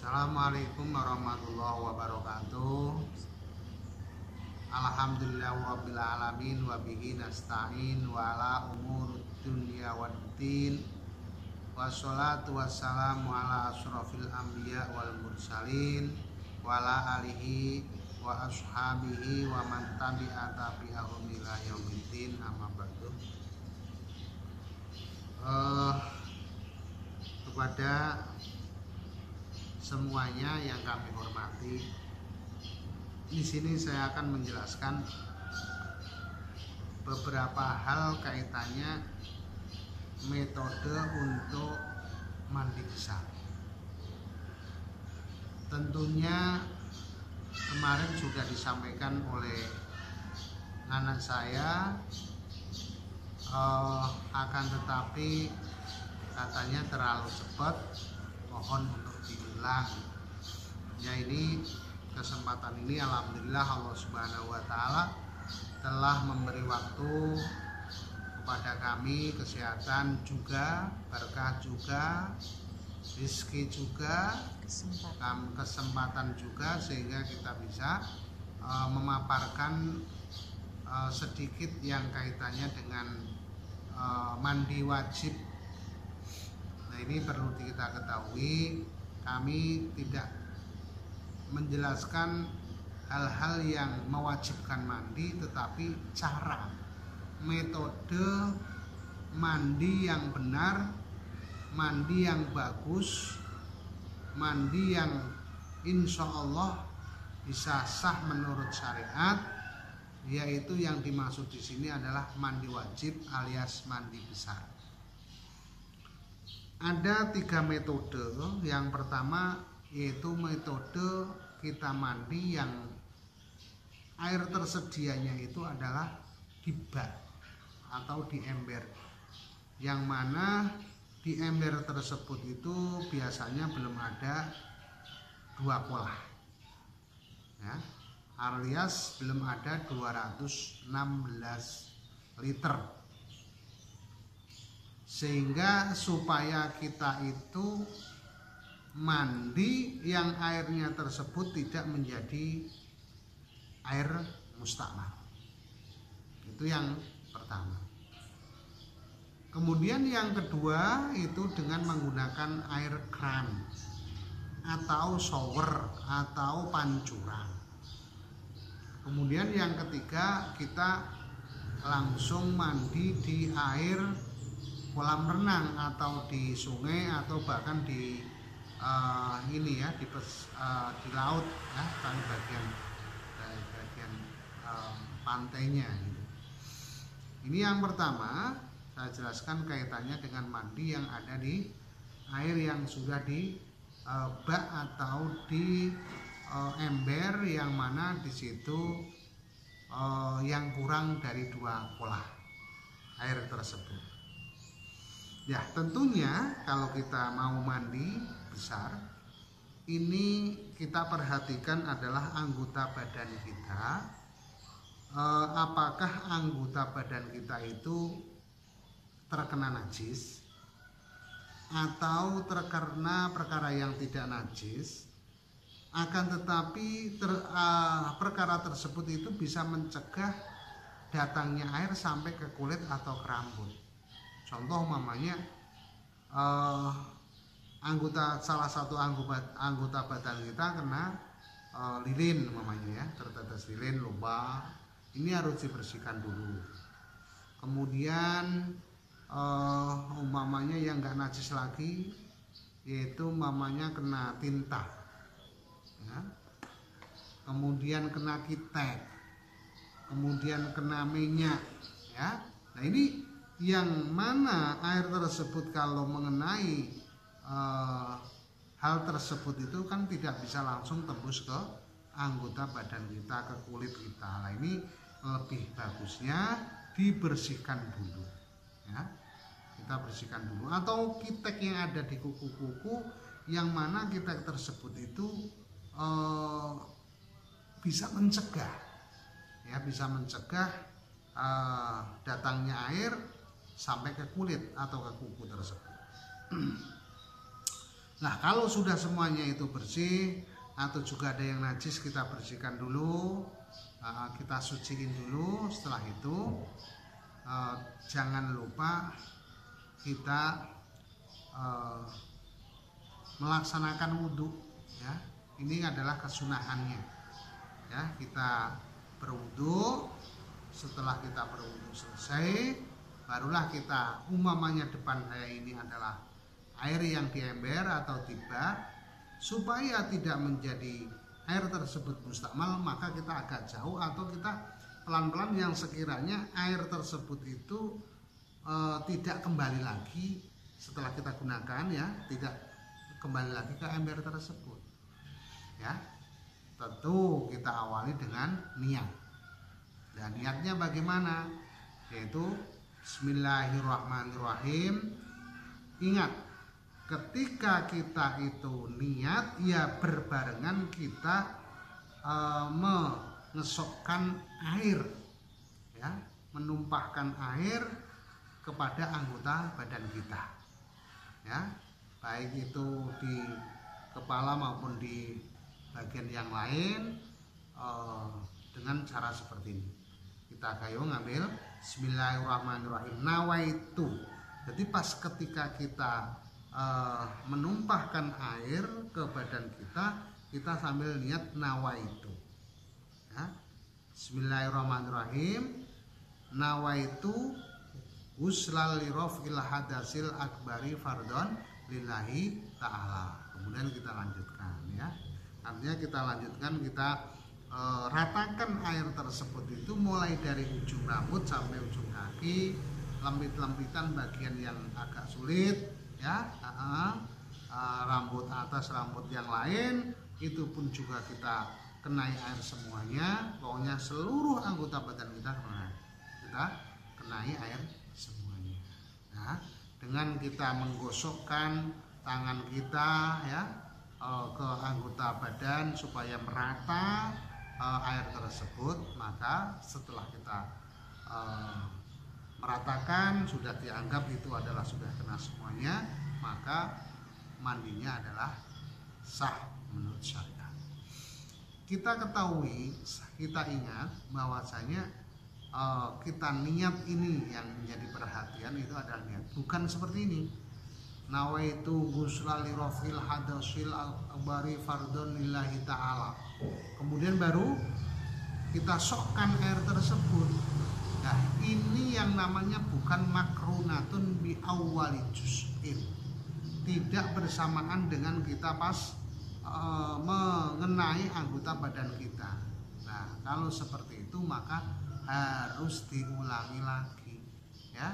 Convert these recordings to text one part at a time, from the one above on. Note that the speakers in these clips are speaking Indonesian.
Assalamualaikum warahmatullahi wabarakatuh. Alhamdulillahirabbil alamin wa bihi nasta'in wa ala umurud dunya waddin. Wassalatu wassalamu ala asyrafil anbiya wal mursalin wa ala alihi wa ashabihi wa man tabi'a tabi'ahum ila yaumiddin, amma ba'du. Kepada semuanya yang kami hormati, di sini saya akan menjelaskan beberapa hal kaitannya metode untuk mandi besar. Tentunya kemarin sudah disampaikan oleh anak saya, akan tetapi katanya terlalu cepat, mohon untuk diulang. Ya, ini kesempatan ini alhamdulillah Allah Subhanahu wa taala telah memberi waktu kepada kami, kesehatan juga, berkah juga, rezeki juga, kesempatan juga, sehingga kita bisa memaparkan sedikit yang kaitannya dengan mandi wajib. Nah, ini perlu kita ketahui, kami tidak menjelaskan hal-hal yang mewajibkan mandi, tetapi cara, metode mandi yang benar, mandi yang bagus, mandi yang insya Allah bisa sah menurut syariat, yaitu yang dimaksud di sini adalah mandi wajib alias mandi besar. Ada 3 metode. Yang pertama yaitu metode kita mandi yang air tersedianya itu adalah di bak atau di ember, yang mana di ember tersebut itu biasanya belum ada 2 kolah, ya, alias belum ada 216 liter. Sehingga supaya kita itu mandi yang airnya tersebut tidak menjadi air mustakmal. Itu yang pertama. Kemudian yang kedua itu dengan menggunakan air kran atau shower atau pancuran. Kemudian yang ketiga, kita langsung mandi di air kolam renang atau di sungai atau bahkan di di laut, ya, dari bagian pantainya. Gitu. Ini yang pertama saya jelaskan kaitannya dengan mandi yang ada di air yang sudah di bak atau di ember, yang mana di situ yang kurang dari 2 kolah air tersebut. Ya, tentunya kalau kita mau mandi besar, ini kita perhatikan adalah anggota badan kita. Apakah anggota badan kita itu terkena najis atau terkena perkara yang tidak najis, akan tetapi perkara tersebut itu bisa mencegah datangnya air sampai ke kulit atau ke rambut. Contoh umpamanya salah satu anggota badan kita kena lilin umpamanya, ya, tertetes lilin, lupa, ini harus dibersihkan dulu. Kemudian umpamanya yang enggak najis lagi, yaitu umpamanya kena tinta, ya. Kemudian kena kitek, kemudian kena minyak, ya. Nah, ini yang mana air tersebut kalau mengenai hal tersebut itu kan tidak bisa langsung tembus ke anggota badan kita, ke kulit kita. Nah, ini lebih bagusnya dibersihkan dulu, ya. Kita bersihkan dulu. Atau kitek yang ada di kuku-kuku, yang mana kitek tersebut itu bisa mencegah, ya, bisa mencegah datangnya air sampai ke kulit atau ke kuku tersebut. Nah, kalau sudah semuanya itu bersih atau juga ada yang najis, kita bersihkan dulu, kita suciin dulu. Setelah itu jangan lupa kita melaksanakan wudhu, ya. Ini adalah kesunahannya, ya. Kita berwudhu. Setelah kita berwudhu selesai, barulah kita, umpamanya depan saya ini adalah air yang di ember atau tiba, supaya tidak menjadi air tersebut mustakmal, maka kita agak jauh atau kita pelan-pelan yang sekiranya air tersebut itu tidak kembali lagi setelah kita gunakan, ya, tidak kembali lagi ke ember tersebut, ya. Tentu kita awali dengan niat. Dan niatnya bagaimana? Yaitu Bismillahirrahmanirrahim. Ingat, ketika kita itu niat, ya berbarengan kita mengesokkan air, ya, menumpahkan air kepada anggota badan kita, ya, baik itu di kepala maupun di bagian yang lain, dengan cara seperti ini. Kita kayo ngambil Bismillahirrahmanirrahim, nawaitu. Jadi pas ketika kita menumpahkan air ke badan kita, kita sambil niat nawaitu, ya. Bismillahirrahmanirrahim. Nawaitu guslal lirafil hadasil akbari fardhon lillahi ta'ala. Kemudian kita lanjutkan, ya. Artinya kita lanjutkan, kita ratakan air tersebut itu mulai dari ujung rambut sampai ujung kaki, lempit-lempitan bagian yang agak sulit, ya, rambut atas, rambut yang lain itu pun juga kita kenai air semuanya. Pokoknya seluruh anggota badan kita kenai air semuanya. Nah, dengan kita menggosokkan tangan kita, ya, ke anggota badan supaya merata air tersebut, maka setelah kita meratakan, sudah dianggap itu adalah sudah kena semuanya, maka mandinya adalah sah menurut syariat. Kita ketahui, kita ingat bahwasanya kita niat ini yang menjadi perhatian itu adalah niat, bukan seperti ini. Nawaitu ghusla lirafil hadasil akbari fardhon lillahi ta'ala. Kemudian baru kita sokkan air tersebut. Nah, ini yang namanya bukan makrunatun bi awwali juz'in. Tidak bersamaan dengan kita pas mengenai anggota badan kita. Nah, kalau seperti itu maka harus diulangi lagi, ya.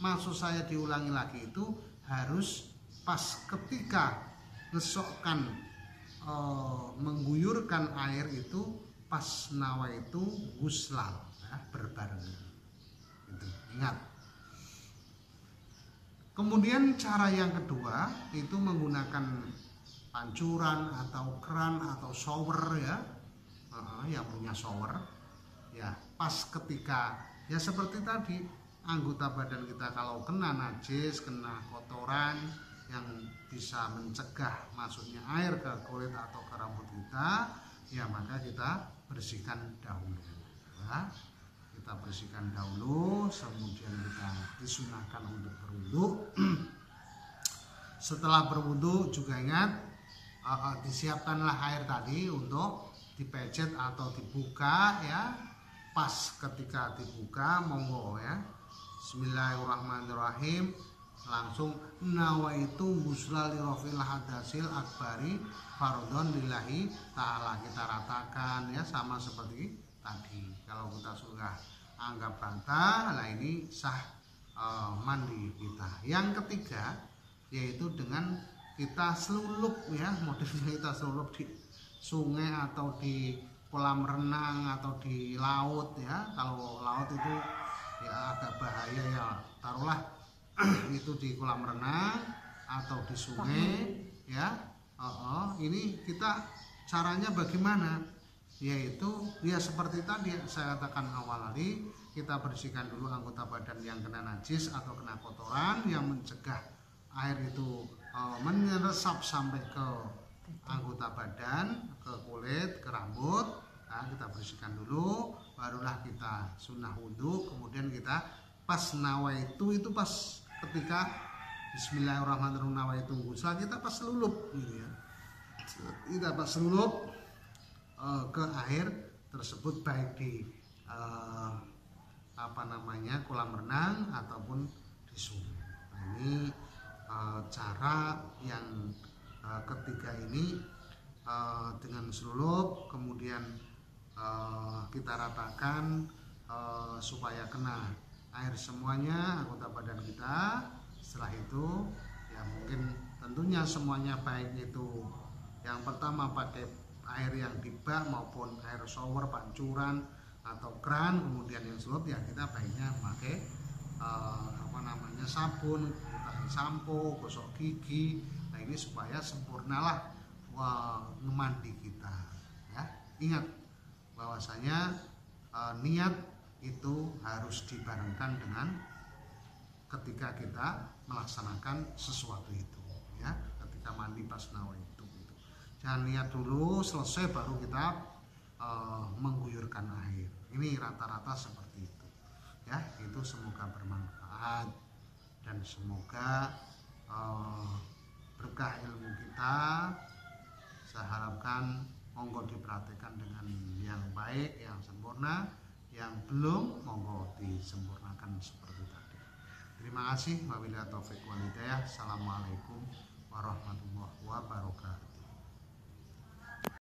Maksud saya diulangi lagi itu harus pas ketika ngesokkan, mengguyurkan air itu pas nawaitu guslal, ya, berbarengan. Itu, ingat. Kemudian cara yang kedua itu menggunakan pancuran atau keran atau shower, ya, yang punya shower, ya, pas ketika, ya seperti tadi, anggota badan kita kalau kena najis, kena kotoran yang bisa mencegah masuknya air ke kulit atau ke rambut kita, ya maka kita bersihkan dahulu, ya. Kita bersihkan dahulu, kemudian kita disunahkan untuk berwudu. Setelah berwudu juga ingat, disiapkanlah air tadi untuk dipecet atau dibuka, ya. Pas ketika dibuka, monggo, ya. Bismillahirrahmanirrahim. Langsung nawaitu ghusla lirafil hadasil akbari fardhon lillahi ta'ala. Kita ratakan, ya, sama seperti tadi. Kalau kita sudah anggap bantah, lah ini sah mandi kita. Yang ketiga yaitu dengan kita selulup, ya, modelnya kita selulup di sungai atau di kolam renang atau di laut, ya. Kalau laut itu ya agak bahaya, ya, taruhlah itu di kolam renang atau di sungai, ya. Ini kita caranya bagaimana? Yaitu ya seperti tadi saya katakan awal tadi, kita bersihkan dulu anggota badan yang kena najis atau kena kotoran yang mencegah air itu menyesap sampai ke anggota badan, ke kulit, ke rambut. Nah, kita bersihkan dulu, barulah kita sunnah wudhu. Kemudian kita pas nawaitu itu pas ketika Bismillahirrahmanirrahim nawaitu ghusl, kita pas lulup gitu ya. Kita pas lulup ke air tersebut, baik di kolam renang ataupun di sungai. Nah, ini cara yang ketiga ini, dengan selulup kemudian kita ratakan supaya kena air semuanya anggota badan kita. Setelah itu ya mungkin tentunya semuanya, baik itu yang pertama pakai air yang di bak maupun air shower, pancuran atau kran, kemudian yang selulup ya kita baiknya pakai sabun, kita sampo, gosok gigi. Nah, ini supaya sempurnalah mandi kita ya. Ingat bahwasanya niat itu harus dibarengkan dengan ketika kita melaksanakan sesuatu itu ya. Ketika mandi pas nawaitu itu, jangan niat dulu selesai baru kita mengguyurkan air. Ini rata-rata seperti itu ya. Itu semoga bermanfaat dan semoga berkah ilmu kita. Saya harapkan monggo diperhatikan dengan yang baik, yang sempurna. Yang belum monggo disempurnakan seperti tadi. Terima kasih. Wabillahi taufiq wal hidayah. Assalamualaikum warahmatullahi wabarakatuh.